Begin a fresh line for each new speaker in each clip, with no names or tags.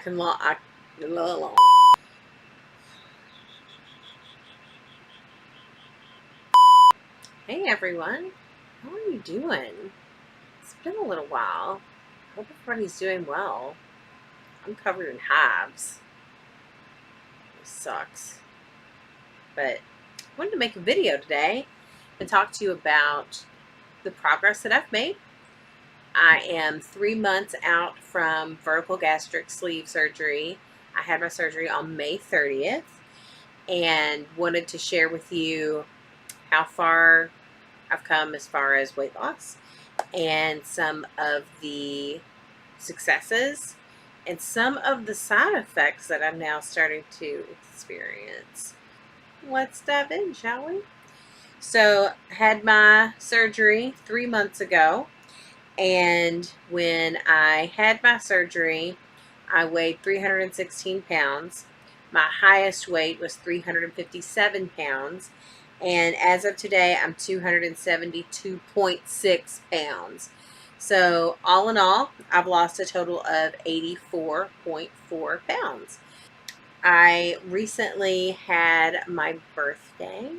can long. Hey everyone, how are you doing? It's been a little while. Hope everybody's doing well. I'm covered in hives. It sucks. But I wanted to make a video today and talk to you about the progress that I've made. I am 3 months out from vertical gastric sleeve surgery. I had my surgery on May 30th and wanted to share with you how far I've come as far as weight loss and some of the successes and some of the side effects that I'm now starting to experience. Let's dive in, shall we? So, I had my surgery 3 months ago, and when I had my surgery, I weighed 316 pounds. My highest weight was 357 pounds. And as of today, I'm 272.6 pounds. So all in all, I've lost a total of 84.4 pounds. I recently had my birthday.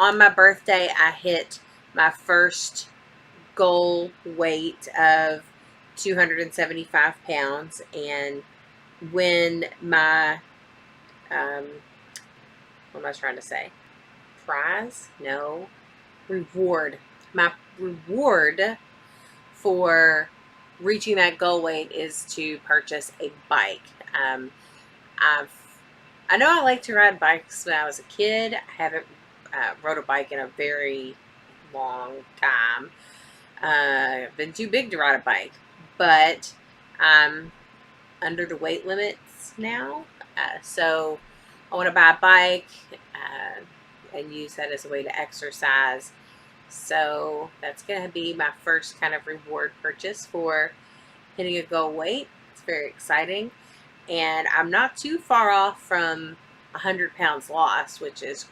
On my birthday, I hit my first goal weight of 275 pounds. And when my, what am I trying to say? Reward. My reward for reaching that goal weight is to purchase a bike. I know I like to ride bikes when I was a kid. I haven't rode a bike in a very long time. I've been too big to ride a bike, but I'm under the weight limits now. So I want to buy a bike and use that as a way to exercise. So that's going to be my first kind of reward purchase for hitting a goal weight. It's very exciting. And I'm not too far off from 100 pounds lost, which is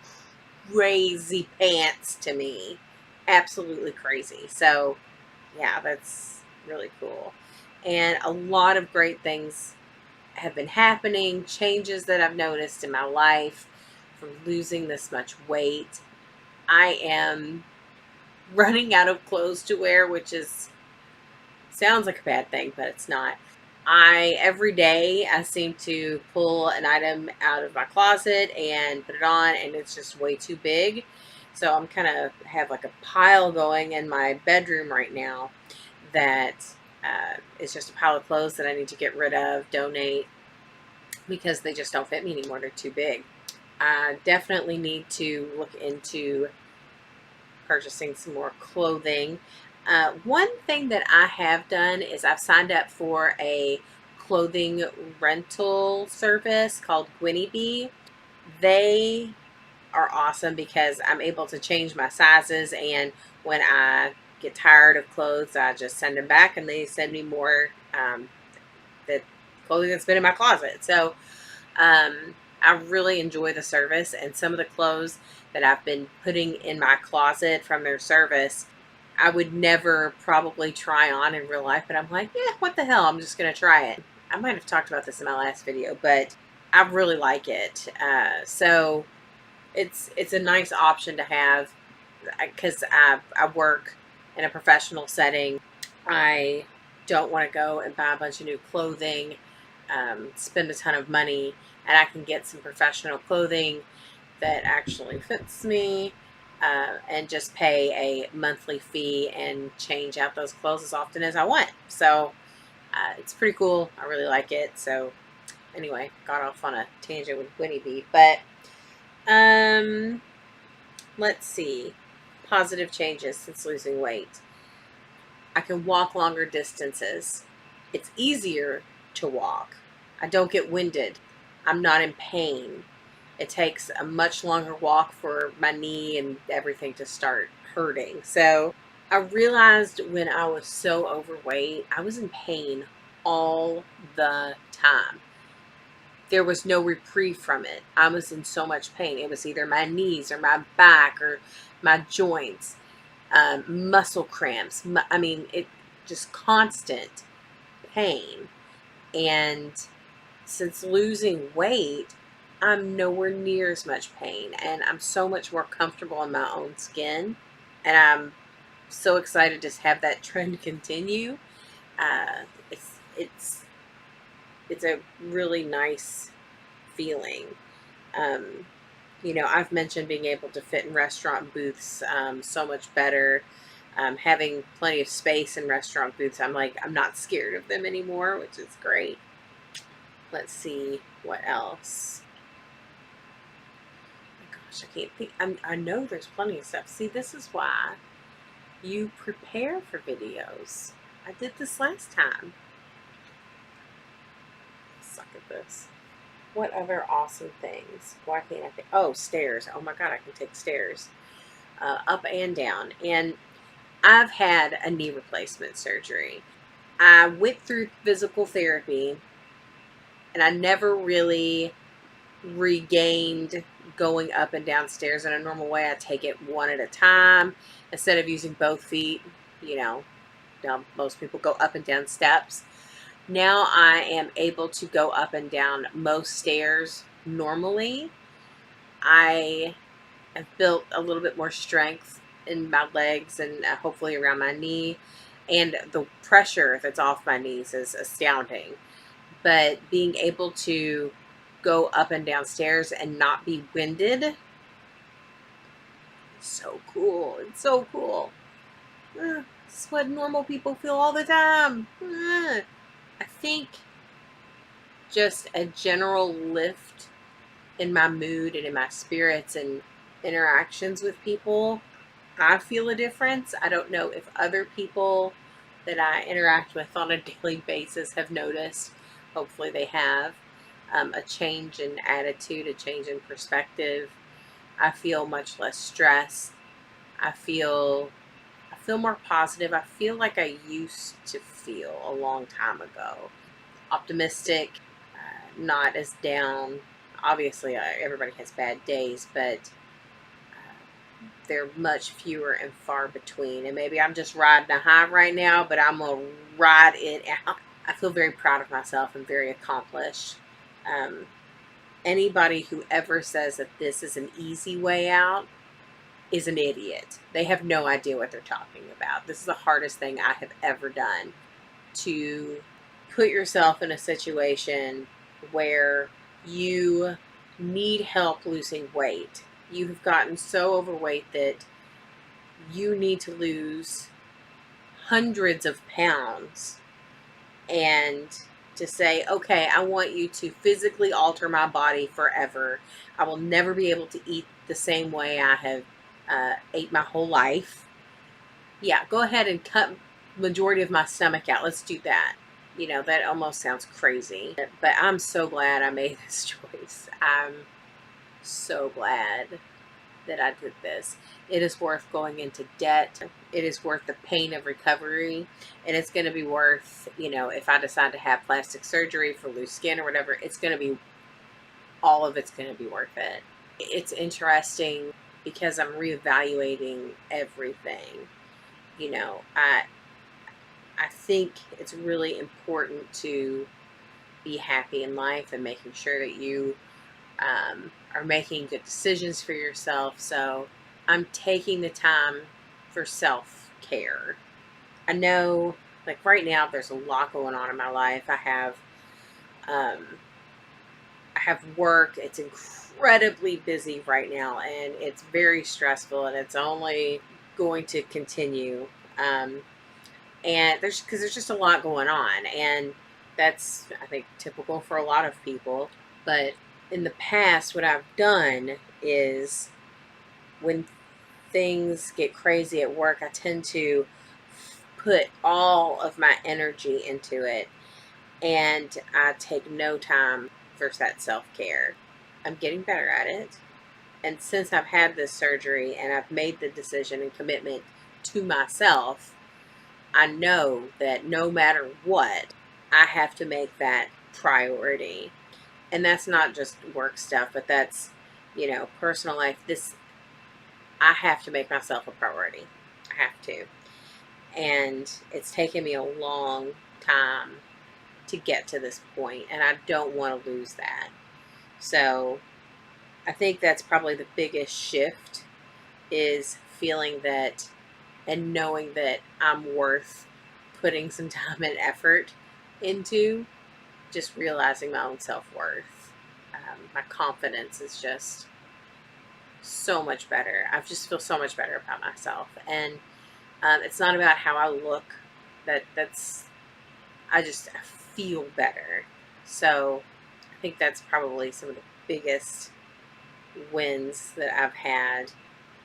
crazy pants to me. Absolutely crazy. So yeah, that's really cool. And a lot of great things have been happening, changes that I've noticed in my life from losing this much weight. I am running out of clothes to wear, which sounds like a bad thing, but it's not. Every day I seem to pull an item out of my closet and put it on, and it's just way too big. So I'm kind of have like a pile going in my bedroom right now that is just a pile of clothes that I need to get rid of, donate, because they just don't fit me anymore. They're too big. I definitely need to look into purchasing some more clothing. One thing that I have done is I've signed up for a clothing rental service called Gwynny Bee. They are awesome because I'm able to change my sizes, and when I get tired of clothes, I just send them back and they send me more that clothing that's been in my closet. So I really enjoy the service, and some of the clothes that I've been putting in my closet from their service, I would never probably try on in real life, but I'm like, yeah, what the hell? I'm just going to try it. I might have talked about this in my last video, but I really like it. So it's a nice option to have because I work in a professional setting. I don't want to go and buy a bunch of new clothing, spend a ton of money, and I can get some professional clothing that actually fits me, and just pay a monthly fee and change out those clothes as often as I want. So it's pretty cool. I really like it. So anyway, got off on a tangent with Winnie Bee, but let's see. Positive changes since losing weight. I can walk longer distances. It's easier to walk. I don't get winded. I'm not in pain. It takes a much longer walk for my knee and everything to start hurting. So I realized when I was so overweight, I was in pain all the time. There was no reprieve from it. I was in so much pain. It was either my knees or my back or my joints, muscle cramps. I mean, it just constant pain. And since losing weight, I'm nowhere near as much pain, and I'm so much more comfortable in my own skin. And I'm so excited to have that trend continue. Uh, it's it's it's a really nice feeling. Um, I've mentioned being able to fit in restaurant booths so much better. Having plenty of space in restaurant booths, I'm not scared of them anymore, which is great. Let's see what else. Oh my gosh, I can't think. I know there's plenty of stuff. See, this is why you prepare for videos. I did this last time. I suck at this. What other awesome things? Why can't I think? Oh, stairs. Oh my God, I can take stairs up and down. And I've had a knee replacement surgery. I went through physical therapy and I never really regained going up and down stairs in a normal way. I take it one at a time instead of using both feet. You know, now most people go up and down steps. Now I am able to go up and down most stairs normally. I have built a little bit more strength in my legs and hopefully around my knee. And the pressure that's off my knees is astounding. But being able to go up and down stairs and not be winded is so cool. It's so cool. It's what normal people feel all the time. I think just a general lift in my mood and in my spirits and interactions with people, I feel a difference. I don't know if other people that I interact with on a daily basis have noticed. Hopefully they have. A change in attitude, a change in perspective. I feel much less stressed. I feel I feel more positive. I feel like I used to feel a long time ago. Optimistic, not as down. Obviously, everybody has bad days, but they're much fewer and far between. And maybe I'm just riding a high right now, but I'm going to ride it out. I feel very proud of myself and very accomplished. Um, Anybody who ever says that this is an easy way out is an idiot. They have no idea what they're talking about. This is the hardest thing I have ever done, to put yourself in a situation where you need help losing weight. You have gotten so overweight that you need to lose hundreds of pounds, and to say, okay, I want you to physically alter my body forever. I will never be able to eat the same way I have ate my whole life. Yeah, go ahead and cut majority of my stomach out. Let's do that. That almost sounds crazy, but I'm so glad I made this choice. I'm so glad that I did this. It is worth going into debt. It is worth the pain of recovery. And it's going to be worth, if I decide to have plastic surgery for loose skin or whatever, all of it's going to be worth it. It's interesting because I'm reevaluating everything. I think it's really important to be happy in life and making sure that you are making good decisions for yourself. So I'm taking the time for self-care. I know, like right now, there's a lot going on in my life. Um, I have work. It's incredibly busy right now, and it's very stressful, and it's only going to continue. And there's just a lot going on, and that's, I think, typical for a lot of people. But in the past, what I've done is, when things get crazy at work, I tend to put all of my energy into it, and I take no time for that self-care. I'm getting better at it. And since I've had this surgery and I've made the decision and commitment to myself, I know that no matter what, I have to make that priority. And that's not just work stuff, but that's, personal life. I have to make myself a priority. I have to. And it's taken me a long time to get to this point, and I don't want to lose that. So I think that's probably the biggest shift, is feeling that and knowing that I'm worth putting some time and effort into, just realizing my own self-worth. My confidence is just so much better. I just feel so much better about myself. And it's not about how I look. That's I just feel better. So I think that's probably some of the biggest wins that I've had.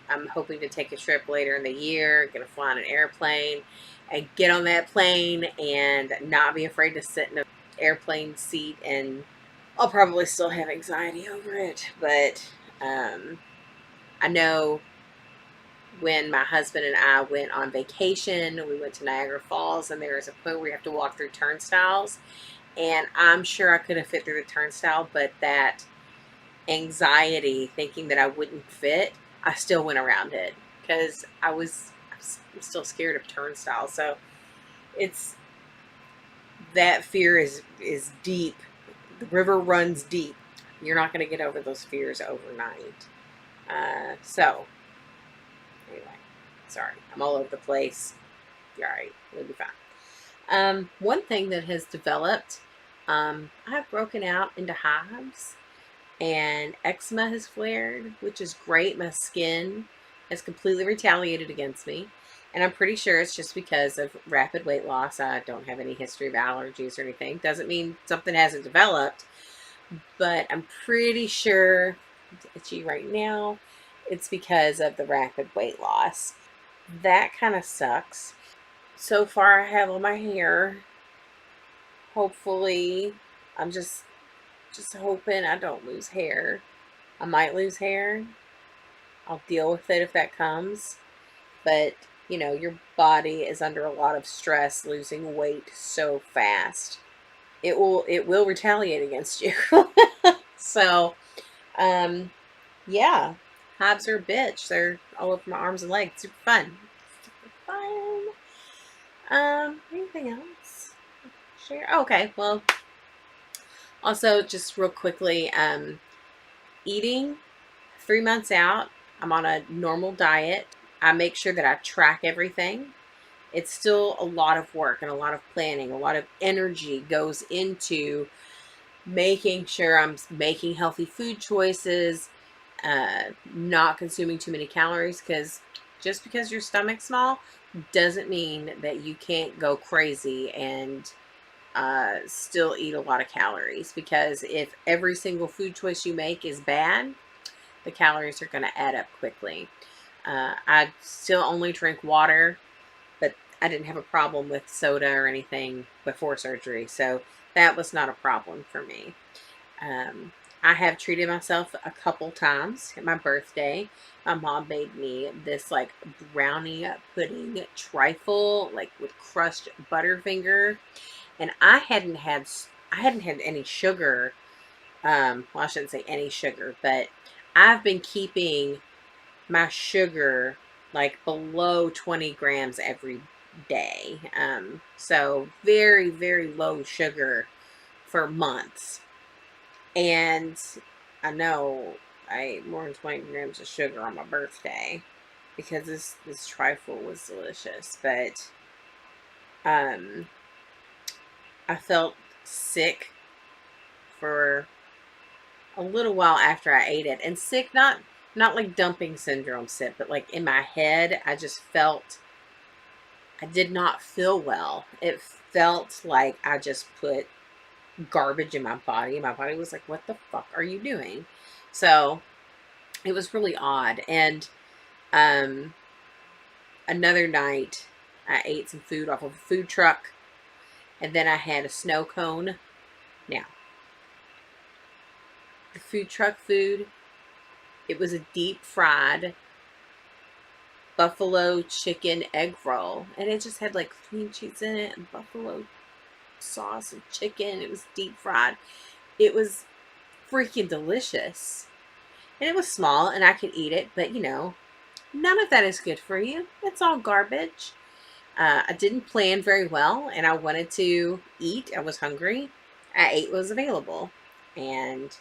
I'm hoping to take a trip later in the year, gonna fly on an airplane and get on that plane and not be afraid to sit in an airplane seat. And I'll probably still have anxiety over it, but I know when my husband and I went on vacation, we went to Niagara Falls, and there is a point where you have to walk through turnstiles. And I'm sure I could have fit through the turnstile, but that anxiety, thinking that I wouldn't fit, I still went around it because I'm still scared of turnstiles. So it's that fear is deep. The river runs deep. You're not going to get over those fears overnight. So anyway, sorry, I'm all over the place. You're all right. We'll be fine. One thing that has developed, I've broken out into hives, and eczema has flared, which is great. My skin has completely retaliated against me, and I'm pretty sure it's just because of rapid weight loss. I don't have any history of allergies or anything. Doesn't mean something hasn't developed, but I'm pretty sure it's itchy right now. It's because of the rapid weight loss. That kind of sucks. So far, I have all my hair. Hopefully, I'm just hoping I don't lose hair. I might lose hair. I'll deal with it if that comes. But, your body is under a lot of stress losing weight so fast. It will retaliate against you. So, yeah. Hives are a bitch. They're all over my arms and legs. Super fun. Super fun. Anything else? Share? Oh, okay. Well, also just real quickly, eating 3 months out, I'm on a normal diet. I make sure that I track everything. It's still a lot of work and a lot of planning, a lot of energy goes into making sure I'm making healthy food choices, not consuming too many calories, because just because your stomach's small doesn't mean that you can't go crazy and still eat a lot of calories. Because if every single food choice you make is bad, the calories are going to add up quickly. I still only drink water, but I didn't have a problem with soda or anything before surgery, so that was not a problem for me. I have treated myself a couple times. At my birthday, my mom made me this like brownie pudding trifle, like with crushed Butterfinger, and I hadn't had any sugar. Well, I shouldn't say any sugar, but I've been keeping my sugar like below 20 grams every day. So very, very low sugar for months. And I know I ate more than 20 grams of sugar on my birthday because this trifle was delicious. But um, I felt sick for a little while after I ate it, and sick, not like dumping syndrome sick, but like in my head, I just felt I did not feel well. It felt like I just put garbage in my body. My body was like, "What the fuck are you doing?" So it was really odd. And um, another night, I ate some food off of a food truck, and then I had a snow cone. Now, the food truck food, it was a deep fried buffalo chicken egg roll, and it just had like cream cheese in it and buffalo sauce and chicken. It was deep fried. It was freaking delicious, and it was small and I could eat it, but none of that is good for you. It's all garbage. I didn't plan very well, and I wanted to eat. I was hungry. I ate what was available. And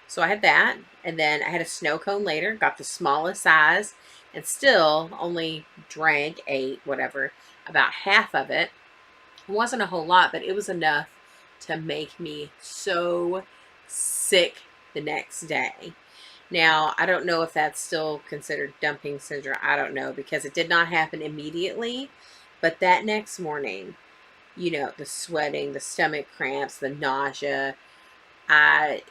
so I had that. And then I had a snow cone later, got the smallest size, and still only drank, ate, whatever, about half of it. It wasn't a whole lot, but it was enough to make me so sick the next day. Now, I don't know if that's still considered dumping syndrome. I don't know, because it did not happen immediately. But that next morning, the sweating, the stomach cramps, the nausea, I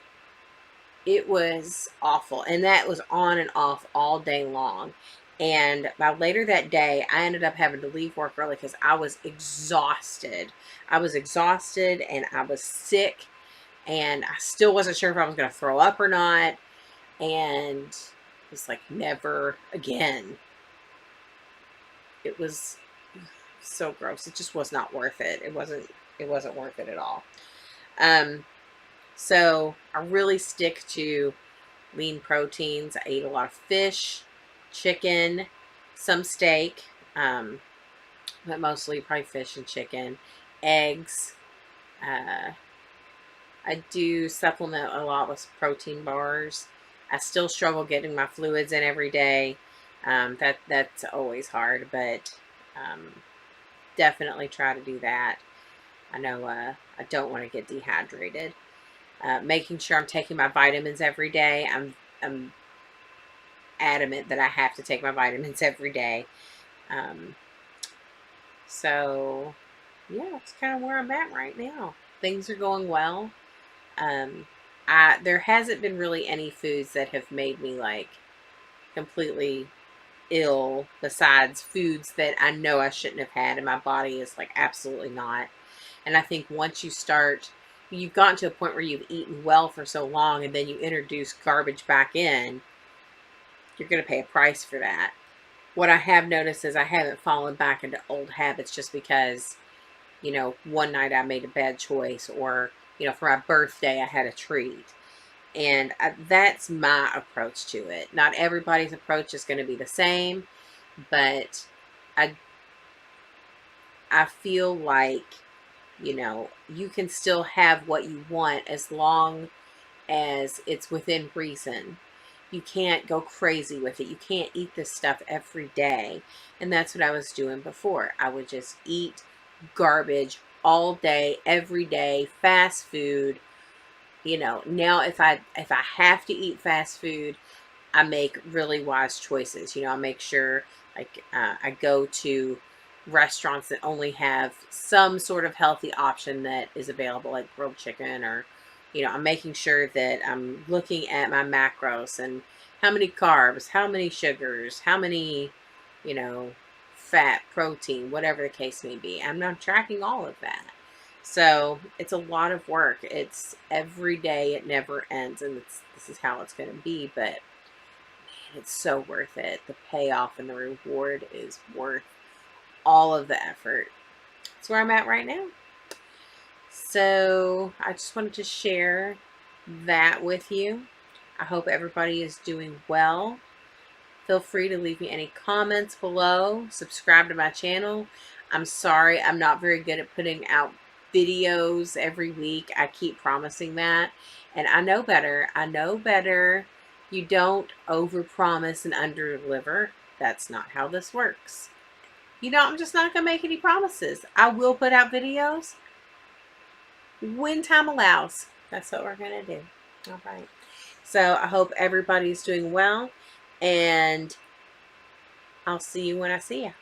it was awful. And that was on and off all day long. And by later that day, I ended up having to leave work early because I was exhausted. I was exhausted and I was sick, and I still wasn't sure if I was going to throw up or not. And it's like, never again. It was so gross. It just was not worth it. It wasn't worth it at all. Um, so I really stick to lean proteins. I eat a lot of fish, chicken, some steak, but mostly probably fish and chicken, eggs. Uh, I do supplement a lot with protein bars. I still struggle getting my fluids in every day. That's always hard, but definitely try to do that. I know I don't want to get dehydrated. Making sure I'm taking my vitamins every day. I'm adamant that I have to take my vitamins every day. Um, so yeah, that's kind of where I'm at right now. Things are going well. Um, there hasn't been really any foods that have made me like completely ill, besides foods that I know I shouldn't have had, and my body is like, absolutely not. And I think once you've gotten to a point where you've eaten well for so long, and then you introduce garbage back in, you're going to pay a price for that. What I have noticed is I haven't fallen back into old habits just because, one night I made a bad choice, or, for my birthday I had a treat. And that's my approach to it. Not everybody's approach is going to be the same, but I I feel like, you can still have what you want as long as it's within reason. You can't go crazy with it. You can't eat this stuff every day. And that's what I was doing before. I would just eat garbage all day, every day, fast food. Now if I have to eat fast food, I make really wise choices. I make sure, like, I go to restaurants that only have some sort of healthy option that is available, like grilled chicken, or, I'm making sure that I'm looking at my macros and how many carbs, how many sugars, how many, you know, fat, protein, whatever the case may be. I'm not tracking all of that. So it's a lot of work. It's every day. It never ends. And this is how it's going to be. But it's so worth it. The payoff and the reward is worth all of the effort. That's where I'm at right now. So I just wanted to share that with you. I hope everybody is doing well. Feel free to leave me any comments below. Subscribe to my channel. I'm sorry, I'm not very good at putting out videos every week. I keep promising that. And I know better. I know better. You don't overpromise and underdeliver. That's not how this works. I'm just not going to make any promises. I will put out videos when time allows. That's what we're going to do. All right. So I hope everybody's doing well, and I'll see you when I see you.